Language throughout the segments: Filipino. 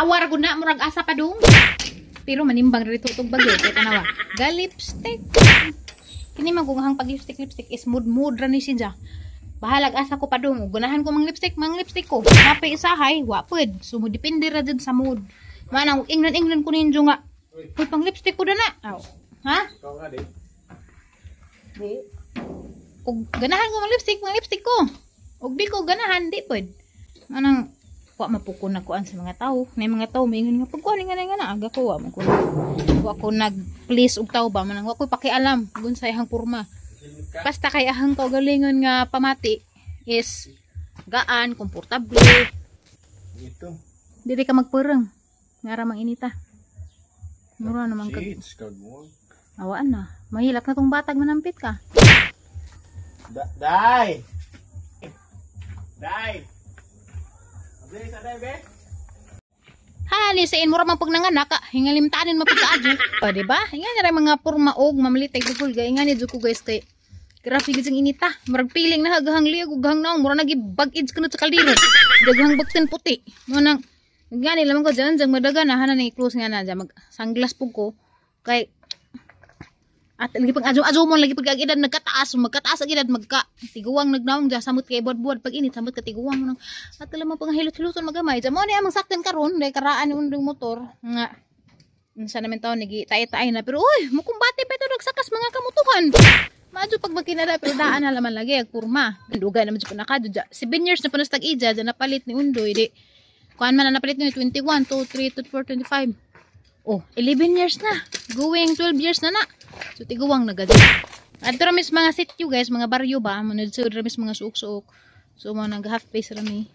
Tawar ko na murag asa pa dong. Pero manimbang rito tug bagyo kay tanawa. Ga lipstick. Kini magugahang pag lipstick is mood ra ni siya. Bahalag asa ko pa dong. Gunahan ko mang lipstick ko. Napay isahay, wapod. So mo depende ra jud sa mood. Manang ingnan ko ninyo nga. Uy, pang lipstick ko na. Aw. Ha? Ikaw nga di. Di. Kung ganahan ko mang lipstick ko. Ug di ko ganahan di pod. Manang wa mapukon na kuan sa mga tao. May mga tao maingon nga pagkuan nga na aga ko wa ko nag please og tao ba manang wa ko pakialam gun sa ihang porma. Basta kay ahang kaugalingon nga pamati is gaan, komportable. Ito. Dili ka magpureng. Ngara mang inita. Mura naman kag awaan na. Mahilak na tong batag manampit ka. Dai. Abis sa dai be. Hani sa in mura man pag nanganak hingalimtanin mapagkaadyo. O di ba? Ingan na mga porma og mamalitay gugol ga ingan ni ko guys kay grabe gid sang inita. Murag piling na hagahang liog ug hang naong mura nagibag-ids kuno sa kaldero. Daghang bagten puti. Mo nang gani lamang ko dyan jang madaga na hanan ni close nga na dyan mag sunglass pug ko kay at lagi pag ajo mo lagi pag edad magkataas ang edad magka tiguwang nagnaong dyan samot kay buwad pag init samot ka tiguwang mo nang at lamang pang hilot-hiloton magamay dyan mo ni amang saktan karon dahil karaan yung undang motor nga unsa naman taon nagi tay-tay na pero uy mukumbati pa ito nagsakas mga kamutuhan maadyo pag magkinala pero daan na laman lagi agpurma duga naman dyan punakadyo dyan 7 years na panastag ija dyan napalit ni Undoy di kuan man na napalit ni 21 to 3 to 4 25 oh 11 years na going 12 years na so tiguwang na gadi adto ra mis mga sityo guys mga baryo ba manud sa ra mis mga suok-suok so mo nag half pace ra mi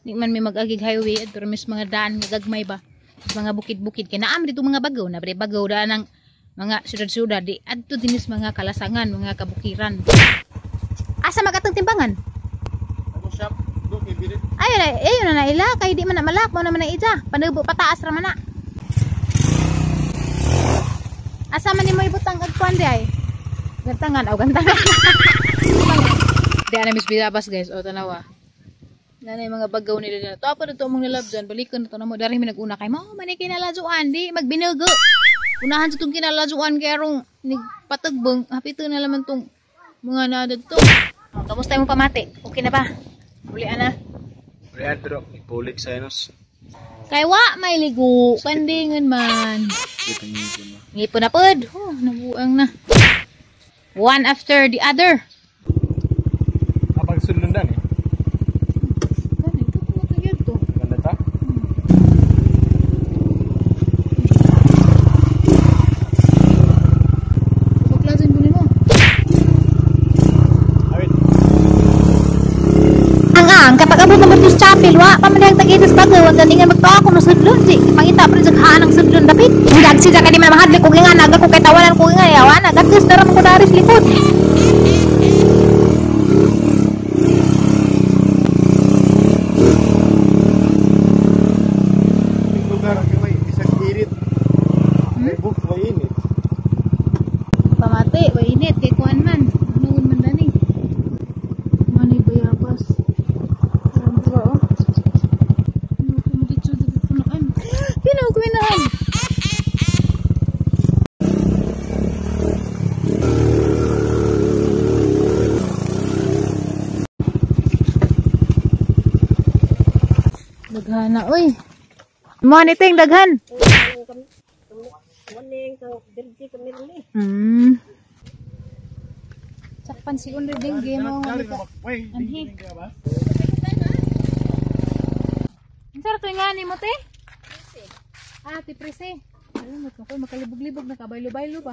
di man mi mag-agig highway adto ra mis mga daan nga gagmay ba mga bukid-bukid kay naam dito mga bagaw na bagaw daan ng mga syudad-syudad di adto dinis mga kalasangan mga kabukiran asa magatang timbangan Ako shop do kay bilit. ayun na ila kay di man na malak mo naman na ija panubo pataas ra man na asa man nimo ibutang agkuan di ay gantangan di ana mis bidabas guys o tanawa nanay mga bagaw nila dito apa dito mong nilabjan balikan to namo dari mi naguna kay mo man kinalajuan di magbinugo unahan sa tong kinalajuan kay arong nigpatagbeng hapito na laman tong mga nadadto kamusta mo pamati okay na ba uli ana Uli adro ipulik sa enos. kay wa may ligo pandingan man ngipon na pod nabuang na one after the other Abang sunundan eh. Ganda ta? Buklasin ko nimo Awit. ang kapag abot naman sa chapel wa pamanayang tagitas bagaw ang ganingan magtuwa ako ng sudlon di pangita pa rin sa haan ng sudlon dapit hindi agsiga ka di man mahadli kung nga naga ko kay tawanan ko nga yawan agatis na ram ko daris likod Yung lugar ang may isang irit. May book may init. pamati wa init kay kuan man nuon man dani mani bayabas ramdra oh no kung dito punaan pinagwinaan daghana oy mo ni ting daghan sakpan si undo dingge mo nga anhi Sir, ito nga ni mo te? Ti prese. Alam mo ko, makalibog-libog na kabaylo-baylo ba?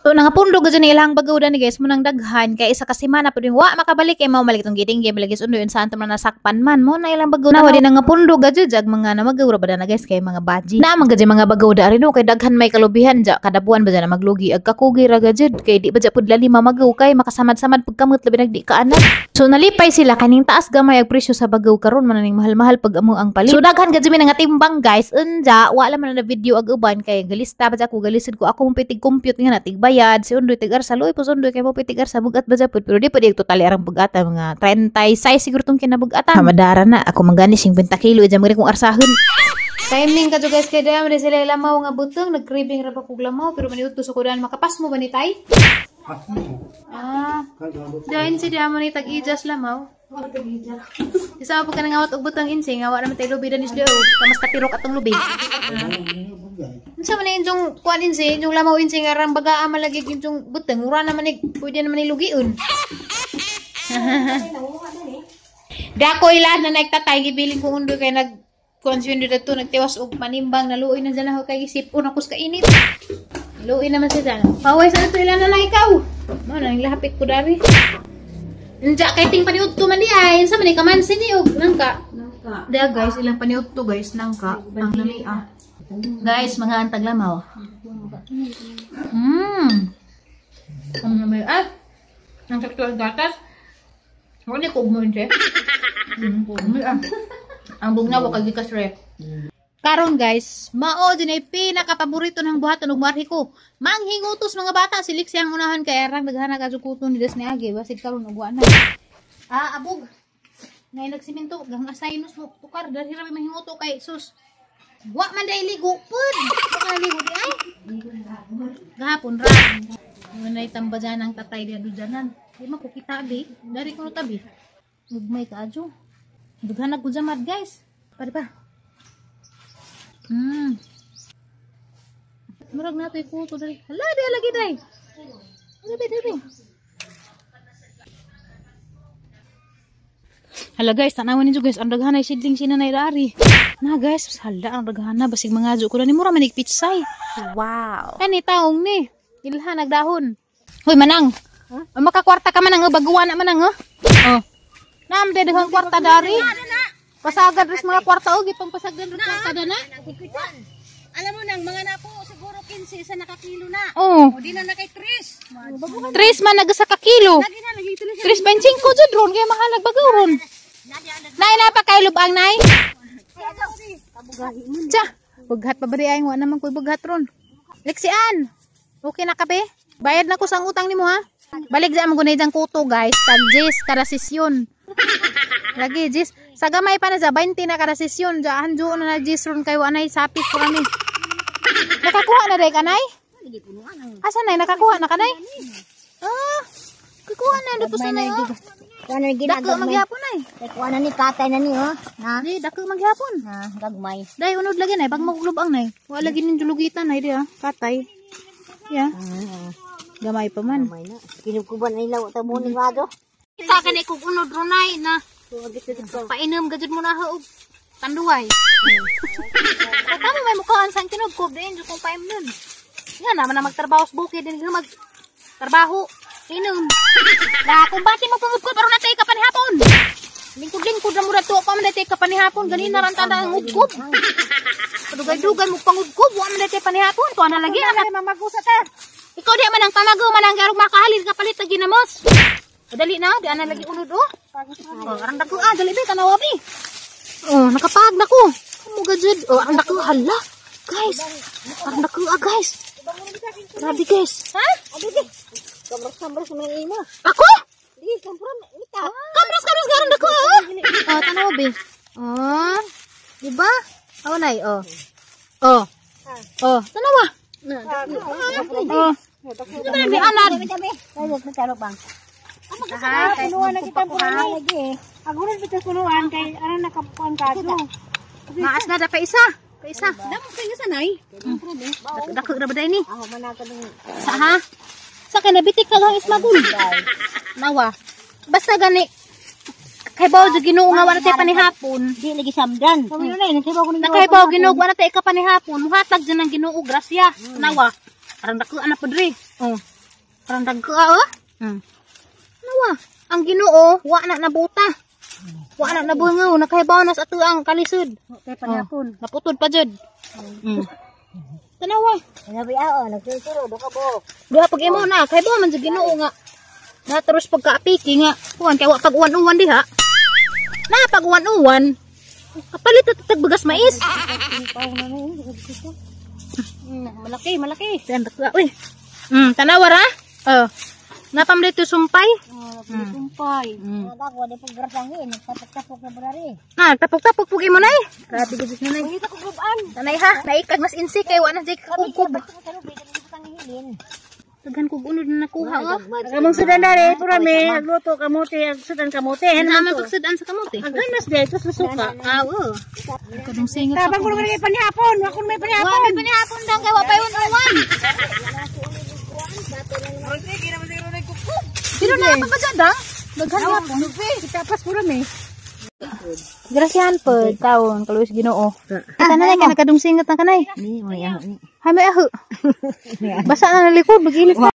So nangapundog gud ni ilang bagawda ni guys mo nang daghan kay isa ka semana pud wa makabalik kay mao malik tong giting game lagi undo yun sa antam na nasakpan man mo na ilang bagawda wadi nangapundog gud jag mga na magawra ba na guys kay mga baji na man gud mga bagawda ari no kay daghan may kalubihan ja kada buwan ba na maglugi ag kakugi ra gud kay di ba ja pud lima magaw kay makasamad-samad pag kamot labi nagdi ka anad so nalipay sila kaning taas gamay ag presyo sa bagaw karon man ning mahal-mahal pag amo ang palit so daghan gud mi nga timbang guys unja wala man na video ag uban kay galista ba ja ko galisid ko ako mong pitig compute nga na tigbay bayad si undoy tigarsa luoy po undoy kay mo tigarsa bugat ba japud pero di pa di totally arang bugata mga 36 siguro tong kinabugatan. Madara na ako manggani 50 kilo jam kong arsahon. Timing ka guys kay dam di sila lamaw nga butong nag-craving ra pa kog lamaw pero maniudto sa kudan makapas mo ba ni tay? Dahin si damo ni tag-ijas lamaw. Isa po ka nang awat og butang insing awa naman tayo lubi danis do kamas kapirok atong lubi. Unsa man yung kuan insing yung lamaw insing arang bagaa malagi yung butang ura naman ni pwede naman ni lugiun. Dako ila na nagtatay gibiling ko undo kay nag konsundo dito nagtiwas og manimbang naluoy na dyan ako kay isip una kus kainit. Luoy naman siya dyan. Paway sa ito ilan na ikaw. Mo nang lahapit ko dari. Nja kay ting paniud to man di ay sa man kaman siniog nangka. Da guys ilang paniud to guys nangka ang lami Guys mga antag lamaw. Ang lami ang sakto gatas. Wala ko mo nje. Ang bugnaw kag gikas ref. Karon guys, mao din ay pinaka-paborito ng buhaton ug marhi ko. Manghingutos mga bata silik siyang unahan kay arang daghana ka sukuton ni des ni agi basig karon ug na. Abog. Ngay nagsiminto gang asaynos mo tukar dali ra may mahinguto kay sus. Wa man day ligo pud. Baka ligo di ay. Gahapon ra. Ngunay tambajan ang tatay dia dujanan. Di man ko kita abi, dari ko tabi. Ugmay ka adyo. Dughanag ko jamad guys. Pare pa. Murag na ito'y kuto dari. Hala, di lagi day. Dabi. Hala guys, tanawan ninyo guys. Ang daghanay sidling sinanay dari. Na guys, hala ang daghana. Basig mga adyo ko na ni mura manig pitsay. Wow. Kani taong ni. Ilha nagdahon. Hoy manang. Makakwarta ka manang. Baguan na manang. Oh. Naam, de daghang kwarta dari. Pasagad res mga kwarta o gipang pasagdan res kwarta dana. Alam mo nang mga napo siguro 15 sa nakakilo na. Oh. O di na kay 3. 3 man nagasa ka kilo. 3.25 jud ron kay mahalag bagaw ron. Nay na pa kay lubang nay. Tsa, bughat pa bari ay wa naman koy bughat ron. Leksian. Okay na ka be? Bayad na ko sang utang nimo ha. Balik sa among gunay jang kuto guys, tag 10 kada sesyon. Lagi 10. Sa gamay pa na sa 20 na kada sesyon, jaan jo na 10 ron kay wa nay sapit ko kami. Nakakuha na day kanay? Asa nay nakakuha na kanay? Kukuha na dito sa nay. Kuan ni Dako maghapon nay. Kuan na ni katay na ni Na. Di dako maghapon. Gagmay. Day unod lagi nay, bag maglubang nay. Wa lagi nin julugitan nay di katay. Ya. Gamay pa man. Gamay na. Kinukuban ay law ta mo ni wado. Kita kanay kog unod ronay na. Painom gajud mo na og tanduay. Tama may mukhaan sang kinugkob din jud kung paim nun. Yan naman na magtrabaho sa bukid din mag trabaho. Inom. Na kung basi mo pangugkob aron natay ka panihapon. Lingkod-lingkod ra mo dato pa man natay ka panihapon ganina ran tanda ang ugkob. Dugay-dugay mo pangugkob wa man natay panihapon to ana lagi ana Mamagusa ta. ikaw di man ang tamago man ang garong makahalin ka palit lagi namos. Dali na, di ana lagi unod arang dako dali ba tanawa bi. Nakapag na ko. Muga jud. Arang dako hala. Guys. Arang dako guys. Grabe guys. Ha? Abi. Kamras sa mga imo. Ako? Di kampron ita. Kamras garang dako tanawa bi. Diba? Aw nay tanawa. Di anad. Magkano bang? Kunuan na kita lagi. Agunan kita kunuan kay ano nakapuan ka. Maas na da pa isa. Damo kayo sanay. Dako ra ba day ni? Ako man ako dun. Sa ha? Sa kanabitik ka lang ismagul. Nawa. Basta gani. Kay bawo jud Ginoo nga wala tay panihapon. Di lagi samdan. Kami na nagsibaw ko ni. Nakay bawo Ginoo wala tay ka panihapon. Muhatag jud ng Ginoo grasya. Nawa. Arang dako ana padre. Arang dako Nawa. Ang Ginoo wa na nabuta. Wa na nabungaw nakahibaw na sa ato ang kalisod. Kay panapon. Naputod pa jud. Tanawa. Nabi nagsusuro do ka bo. Duha pag imo na kay bawo man jud Ginoo nga. Na terus pagkaapiki nga kuan kay wa pag uwan-uwan diha. Na pag uwan-uwan kapalit tatag bagas mais. Malaki. Tan dako. Uy. Tanawar ha? Napam dito sumpay. Tumpay. Ako, di pong grasangin. Tapok-tapok na barari. Tapok-tapok pugi mo nay. Grabe gud na nay. Pagkita ko gubaan. Tanay ha, naikag mas insi kay wala jay kakugkog. Daghan kog unod na nakuha oh. Kamong sudan dari, purami, agluto kamote, agsudan kamote. Naman pagsudan sa kamote. Aganas di, ito susuka. Oo. Kadung singot sa Tabang ko naman panihapon, ako may panihapon. Wa may panihapon dang kay wa pay uwan. Pero na papagadang. Daghan hapon. Tapas purami. Grasyahan po, taon, kaluwis Ginoo. Kanay ka nakadungsingot na kanay. Ni, may aho ni. Hay may aho. Basa na nalikod, mag-ilis na.